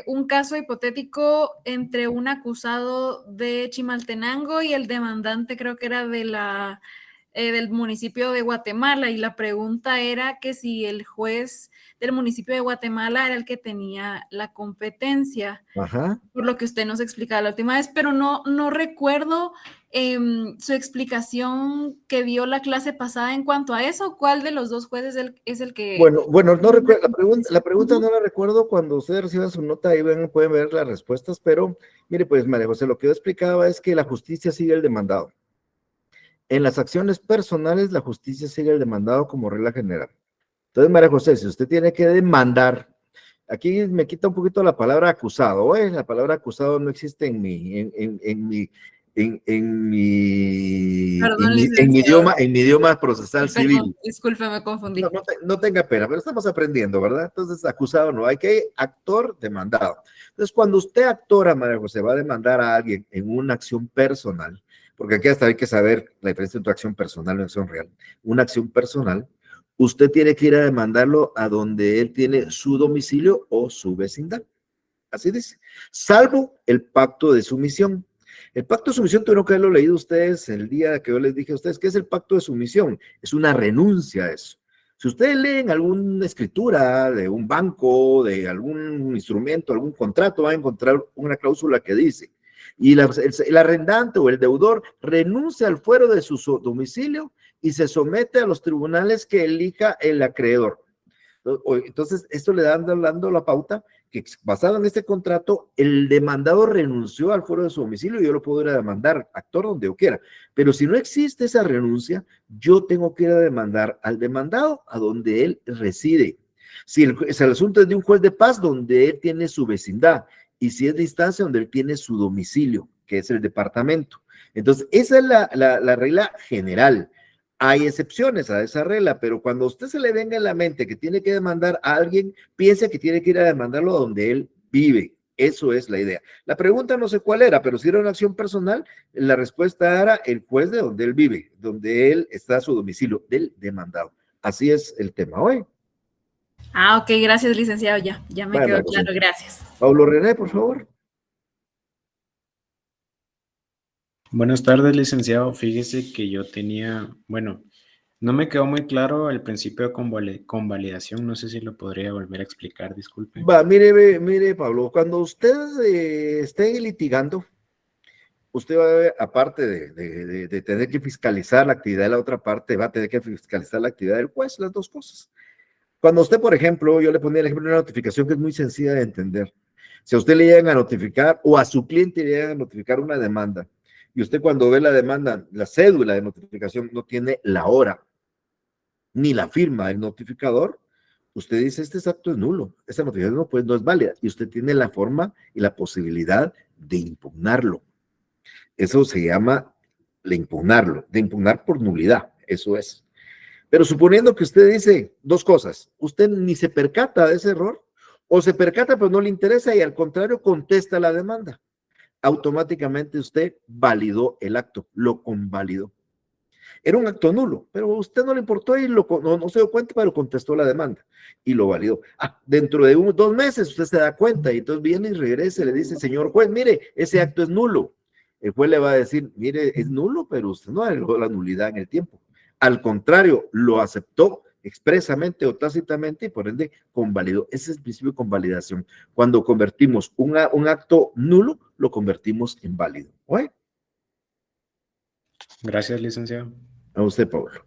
un caso hipotético entre un acusado de Chimaltenango y el demandante, creo que era del municipio de Guatemala, y la pregunta era que si el juez del municipio de Guatemala era el que tenía la competencia. Ajá. Por lo que usted nos explicaba la última vez, pero no recuerdo su explicación que dio la clase pasada en cuanto a eso. ¿Cuál de los dos jueces es el que...? Bueno, no recuerdo, la pregunta no la recuerdo. Cuando ustedes reciban su nota, ahí pueden ver las respuestas, pero mire, pues María José, lo que yo explicaba es que la justicia sigue el demandado. En las acciones personales, la justicia sigue el demandado como regla general. Entonces, María José, si usted tiene que demandar, aquí me quita un poquito la palabra acusado, la palabra acusado no existe en mi idioma procesal civil. Disculpe, me confundí. No tenga pena, pero estamos aprendiendo, ¿verdad? Entonces, acusado no, hay que actor demandado. Entonces, cuando usted actora, María José, va a demandar a alguien en una acción personal, porque aquí hasta hay que saber la diferencia entre acción personal y acción real. Una acción personal, usted tiene que ir a demandarlo a donde él tiene su domicilio o su vecindad. Así dice, salvo el pacto de sumisión. El pacto de sumisión tuvieron que haberlo leído ustedes el día que yo les dije a ustedes, ¿qué es el pacto de sumisión? Es una renuncia a eso. Si ustedes leen alguna escritura de un banco, de algún instrumento, algún contrato, van a encontrar una cláusula que dice, y el arrendante o el deudor renuncia al fuero de su domicilio y se somete a los tribunales que elija el acreedor. Entonces, esto le da dando la pauta que basado en este contrato, el demandado renunció al fuero de su domicilio y yo lo puedo ir a demandar, actor donde yo quiera. Pero si no existe esa renuncia, yo tengo que ir a demandar al demandado a donde él reside. Si el asunto es de un juez de paz, donde él tiene su vecindad, y si es de instancia, donde él tiene su domicilio, que es el departamento. Entonces, esa es la regla general. Hay excepciones a esa regla, pero cuando a usted se le venga en la mente que tiene que demandar a alguien, piense que tiene que ir a demandarlo a donde él vive. Eso es la idea. La pregunta no sé cuál era, pero si era una acción personal, la respuesta era el juez de donde él vive, donde él está a su domicilio, del demandado. Así es el tema hoy. Ah, ok, gracias, licenciado, ya me quedó claro, gracias. Pablo René, por favor. Buenas tardes, licenciado. Fíjese que yo tenía, bueno, no me quedó muy claro el principio de convalidación. No sé si lo podría volver a explicar, disculpe. Mire, Pablo, cuando usted esté litigando, usted va a ver, aparte de tener que fiscalizar la actividad de la otra parte, va a tener que fiscalizar la actividad del juez, las dos cosas. Cuando usted, por ejemplo, yo le ponía el ejemplo de una notificación que es muy sencilla de entender. Si a usted le llegan a notificar o a su cliente le llegan a notificar una demanda, y usted cuando ve la demanda, la cédula de notificación no tiene la hora, ni la firma del notificador, usted dice, este acto es nulo, esa notificación no es válida, y usted tiene la forma y la posibilidad de impugnarlo. Eso se llama de impugnar por nulidad, eso es. Pero suponiendo que usted dice dos cosas, usted ni se percata de ese error, o se percata pero no le interesa y al contrario contesta la demanda, automáticamente usted validó el acto, lo convalidó. Era un acto nulo, pero a usted no le importó y no se dio cuenta, pero contestó la demanda y lo validó. Dentro de 2 meses usted se da cuenta y entonces viene y regresa y le dice, señor juez, mire, ese acto es nulo. El juez le va a decir, mire, es nulo, pero usted no agregó la nulidad en el tiempo. Al contrario, lo aceptó expresamente o tácitamente y por ende convalidó. Ese es el principio de convalidación. Cuando convertimos un acto nulo, lo convertimos en válido. ¿Oye? Gracias, licenciado. A usted, Pablo.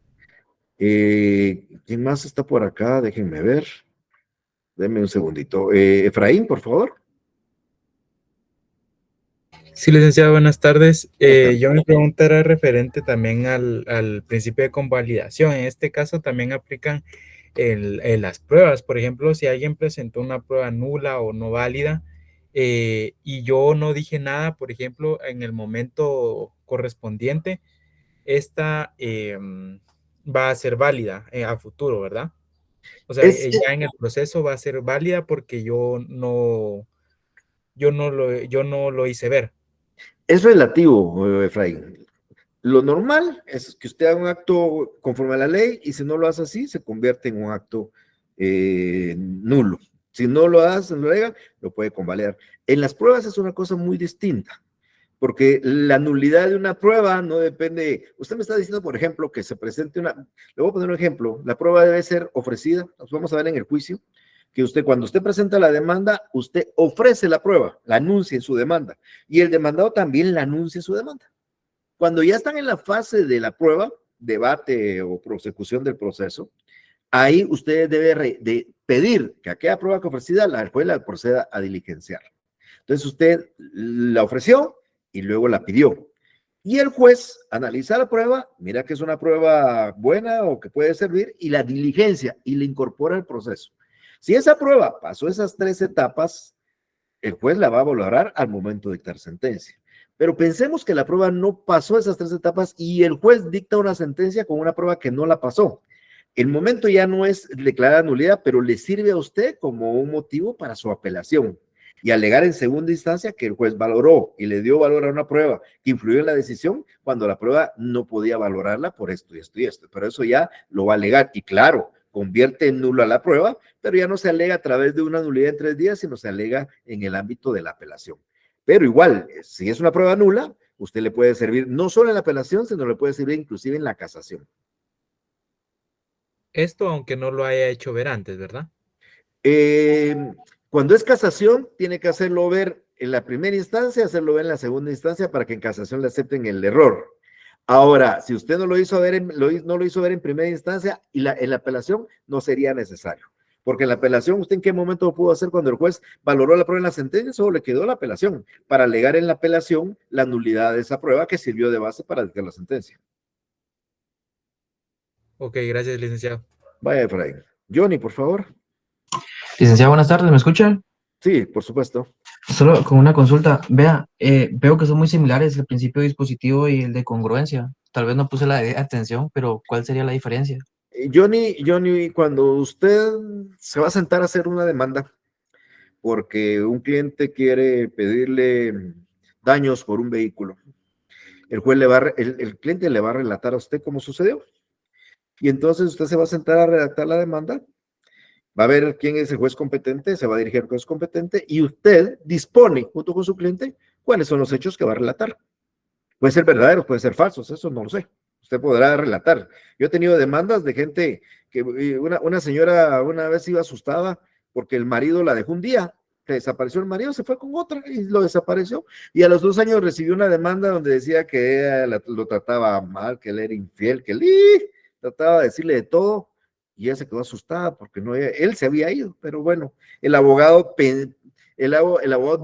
¿Quién más está por acá? Déjenme ver. Denme un segundito. Efraín, por favor. Sí, licenciado, buenas tardes. Yo mi pregunta era referente también al principio de convalidación. En este caso también aplican las pruebas. Por ejemplo, si alguien presentó una prueba nula o no válida y yo no dije nada, por ejemplo, en el momento correspondiente, esta va a ser válida a futuro, ¿verdad? O sea, ya en el proceso va a ser válida porque yo no lo hice ver. Es relativo, Efraín. Lo normal es que usted haga un acto conforme a la ley y si no lo hace así, se convierte en un acto nulo. Si no lo hace, lo puede convalidar. En las pruebas es una cosa muy distinta, porque la nulidad de una prueba no depende. Usted me está diciendo, por ejemplo, que se presente le voy a poner un ejemplo, la prueba debe ser ofrecida, nos vamos a ver en el juicio, que usted cuando usted presenta la demanda, usted ofrece la prueba, la anuncia en su demanda, y el demandado también la anuncia en su demanda. Cuando ya están en la fase de la prueba, debate o prosecución del proceso, ahí usted debe de pedir que aquella prueba que ofrecida, la juez la proceda a diligenciar. Entonces usted la ofreció y luego la pidió. Y el juez analiza la prueba, mira que es una prueba buena o que puede servir, y la diligencia y la incorpora al proceso. Si esa prueba pasó esas 3 etapas, el juez la va a valorar al momento de dictar sentencia. Pero pensemos que la prueba no pasó esas 3 etapas y el juez dicta una sentencia con una prueba que no la pasó. El momento ya no es declarar nulidad, pero le sirve a usted como un motivo para su apelación y alegar en segunda instancia que el juez valoró y le dio valor a una prueba que influyó en la decisión cuando la prueba no podía valorarla por esto y esto y esto. Pero eso ya lo va a alegar y claro, convierte en nula la prueba, pero ya no se alega a través de una nulidad en 3 días, sino se alega en el ámbito de la apelación. Pero igual, si es una prueba nula, usted le puede servir no solo en la apelación, sino le puede servir inclusive en la casación. Esto aunque no lo haya hecho ver antes, ¿verdad? Cuando es casación, tiene que hacerlo ver en la primera instancia, hacerlo ver en la segunda instancia para que en casación le acepten el error. Ahora, si usted no lo hizo ver no lo hizo ver en primera instancia, y en la apelación no sería necesario. Porque en la apelación, ¿usted en qué momento lo pudo hacer cuando el juez valoró la prueba en la sentencia? Solo le quedó la apelación para alegar en la apelación la nulidad de esa prueba que sirvió de base para dictar la sentencia. Ok, gracias, licenciado. Vaya, Efraín. Johnny, por favor. Licenciado, buenas tardes, ¿me escuchan? Sí, por supuesto. Solo con una consulta. Vea, veo que son muy similares el principio dispositivo y el de congruencia. Tal vez no puse la debida atención, pero ¿cuál sería la diferencia? Johnny, cuando usted se va a sentar a hacer una demanda porque un cliente quiere pedirle daños por un vehículo, el cliente le va a relatar a usted cómo sucedió. Y entonces usted se va a sentar a redactar la demanda, va a ver quién es el juez competente, se va a dirigir al juez competente y usted dispone, junto con su cliente, cuáles son los hechos que va a relatar. Puede ser verdaderos, puede ser falsos, eso no lo sé. Usted podrá relatar. Yo he tenido demandas de gente que una señora una vez iba asustada porque el marido la dejó un día, que desapareció el marido, se fue con otra y lo desapareció. Y a los 2 años recibió una demanda donde decía que ella lo trataba mal, que él era infiel, que él trataba de decirle de todo. Y ella se quedó asustada porque él se había ido. Pero bueno, el abogado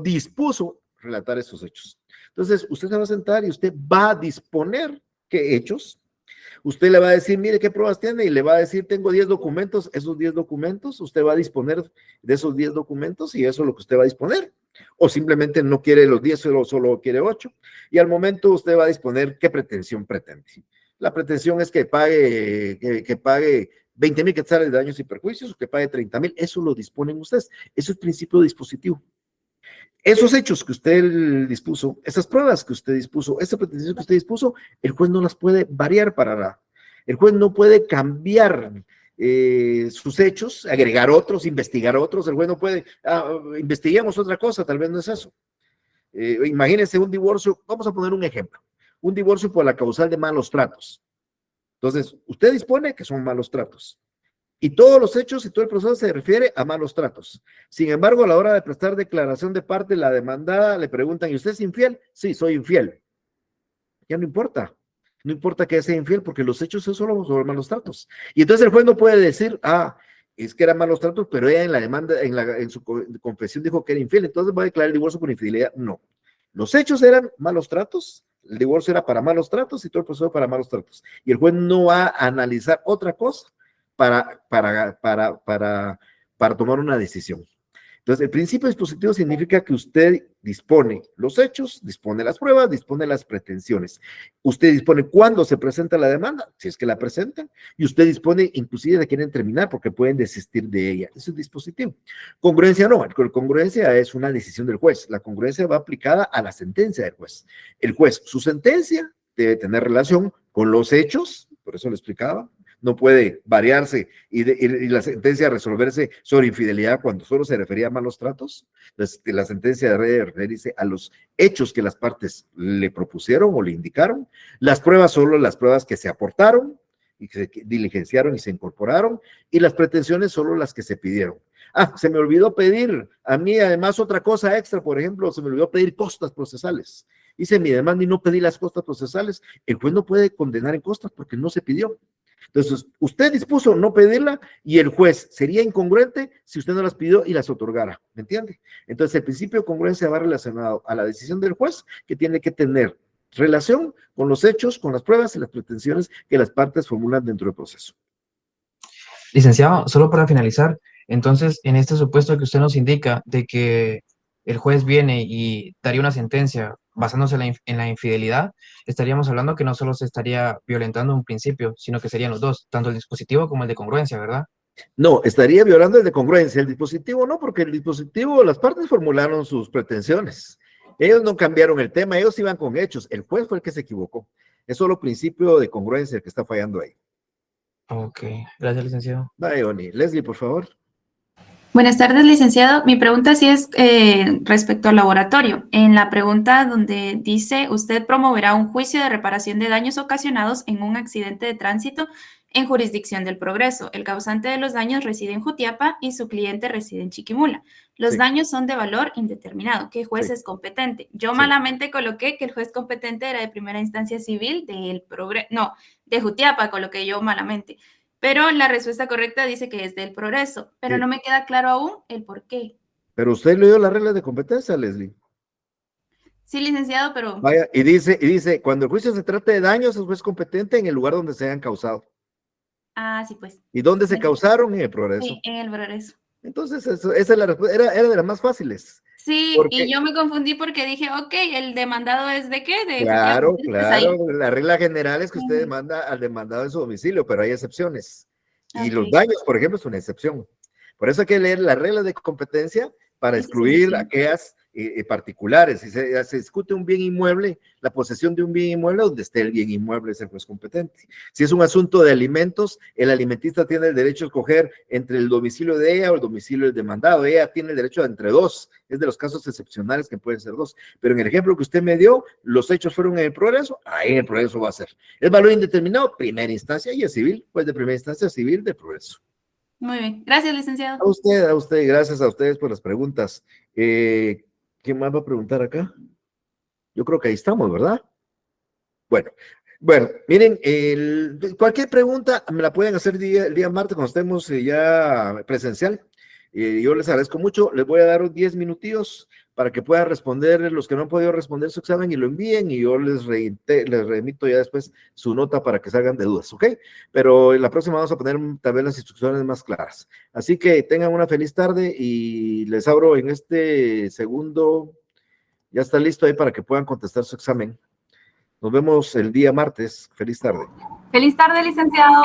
dispuso relatar esos hechos. Entonces, usted se va a sentar y usted va a disponer qué hechos. Usted le va a decir, mire qué pruebas tiene, y le va a decir, tengo 10 documentos, esos 10 documentos, usted va a disponer de esos 10 documentos y eso es lo que usted va a disponer. O simplemente no quiere los 10, solo quiere 8. Y al momento usted va a disponer qué pretensión pretende. La pretensión es que pague 20,000 quetzales de daños y perjuicios, o que pague 30,000, eso lo disponen ustedes. Eso es principio dispositivo. Esos hechos que usted dispuso, esas pruebas que usted dispuso, esa pretensión que usted dispuso, el juez no las puede variar para nada. El juez no puede cambiar sus hechos, agregar otros, investigar otros. El juez no puede, investiguemos otra cosa, tal vez no es eso. Imagínense un divorcio, vamos a poner un ejemplo, un divorcio por la causal de malos tratos. Entonces, usted dispone que son malos tratos. Y todos los hechos y todo el proceso se refiere a malos tratos. Sin embargo, a la hora de prestar declaración de parte, la demandada le preguntan, ¿y usted es infiel? Sí, soy infiel. Ya no importa. No importa que sea infiel porque los hechos son solo sobre malos tratos. Y entonces el juez no puede decir, es que eran malos tratos, pero ella en la demanda, en su confesión dijo que era infiel, entonces va a declarar el divorcio por infidelidad. No. Los hechos eran malos tratos, el divorcio era para malos tratos y todo el proceso para malos tratos. Y el juez no va a analizar otra cosa para tomar una decisión. Entonces, el principio dispositivo significa que usted dispone los hechos, dispone las pruebas, dispone las pretensiones. Usted dispone cuándo se presenta la demanda, si es que la presentan, y usted dispone inclusive de quieren terminar porque pueden desistir de ella. Eso es dispositivo. Congruencia no, congruencia es una decisión del juez. La congruencia va aplicada a la sentencia del juez. El juez, su sentencia debe tener relación con los hechos, por eso lo explicaba. No puede variarse y la sentencia resolverse sobre infidelidad cuando solo se refería a malos tratos. Entonces, la sentencia debe referirse a los hechos que las partes le propusieron o le indicaron. Las pruebas, solo las pruebas que se aportaron y que se diligenciaron y se incorporaron. Y las pretensiones, solo las que se pidieron. Se me olvidó pedir a mí además otra cosa extra, por ejemplo, se me olvidó pedir costas procesales. Hice mi demanda y no pedí las costas procesales. El juez no puede condenar en costas porque no se pidió. Entonces, usted dispuso no pedirla y el juez sería incongruente si usted no las pidió y las otorgara, ¿me entiende? Entonces, el principio de congruencia va relacionado a la decisión del juez, que tiene que tener relación con los hechos, con las pruebas y las pretensiones que las partes formulan dentro del proceso. Licenciado, solo para finalizar, entonces, en este supuesto que usted nos indica de que el juez viene y daría una sentencia basándose en la infidelidad, estaríamos hablando que no solo se estaría violentando un principio, sino que serían los dos, tanto el dispositivo como el de congruencia, ¿verdad? No, estaría violando el de congruencia, el dispositivo no, porque el dispositivo, las partes formularon sus pretensiones. Ellos no cambiaron el tema, ellos iban con hechos, el juez fue el que se equivocó. Es solo principio de congruencia el que está fallando ahí. Ok, gracias, licenciado. Bye, Oni. Leslie, por favor. Buenas tardes, licenciado. Mi pregunta sí es respecto al laboratorio. En la pregunta donde dice, usted promoverá un juicio de reparación de daños ocasionados en un accidente de tránsito en jurisdicción del Progreso. El causante de los daños reside en Jutiapa y su cliente reside en Chiquimula. Los daños son de valor indeterminado. ¿Qué juez es competente? Yo malamente coloqué que el juez competente era de primera instancia civil del Progreso, no, de Jutiapa, coloqué yo malamente. Pero la respuesta correcta dice que es del Progreso, pero no me queda claro aún el por qué. Pero usted leyó las reglas de competencia, Leslie. Sí, licenciado, pero... Vaya, y dice, cuando el juicio se trate de daños, el juez competente en el lugar donde se hayan causado. Ah, sí, pues. ¿Y dónde se causaron? En el Progreso. Sí, en el Progreso. Entonces, esa es la respuesta, era de las más fáciles. Sí, Porque, y yo me confundí porque dije, ok, ¿el demandado es de qué? De claro, Jutiapa. claro, la regla general es que usted demanda al demandado en su domicilio, pero hay excepciones. Y los daños, por ejemplo, es una excepción. Por eso hay que leer las reglas de competencia para excluir aquellas particulares. Si se discute un bien inmueble, la posesión de un bien inmueble, donde esté el bien inmueble es el juez competente. Si es un asunto de alimentos, el alimentista tiene el derecho a escoger entre el domicilio de ella o el domicilio del demandado. Ella tiene el derecho a entre dos. Es de los casos excepcionales que pueden ser dos. Pero en el ejemplo que usted me dio, los hechos fueron en el Progreso, ahí el Progreso va a ser. El valor indeterminado, primera instancia, y es civil, pues de primera instancia civil del Progreso. Muy bien, gracias, licenciado. A usted, gracias a ustedes por las preguntas. ¿Quién más va a preguntar acá? Yo creo que ahí estamos, ¿verdad? Bueno, miren, cualquier pregunta me la pueden hacer el día martes cuando estemos ya presencial. Yo les agradezco mucho. Les voy a dar 10 minutillos para que puedan responder los que no han podido responder su examen y lo envíen, y yo les remito ya después su nota para que salgan de dudas, ¿ok? Pero en la próxima vamos a poner también las instrucciones más claras. Así que tengan una feliz tarde y les abro en este segundo, ya está listo ahí para que puedan contestar su examen. Nos vemos el día martes. Feliz tarde. Feliz tarde, licenciado.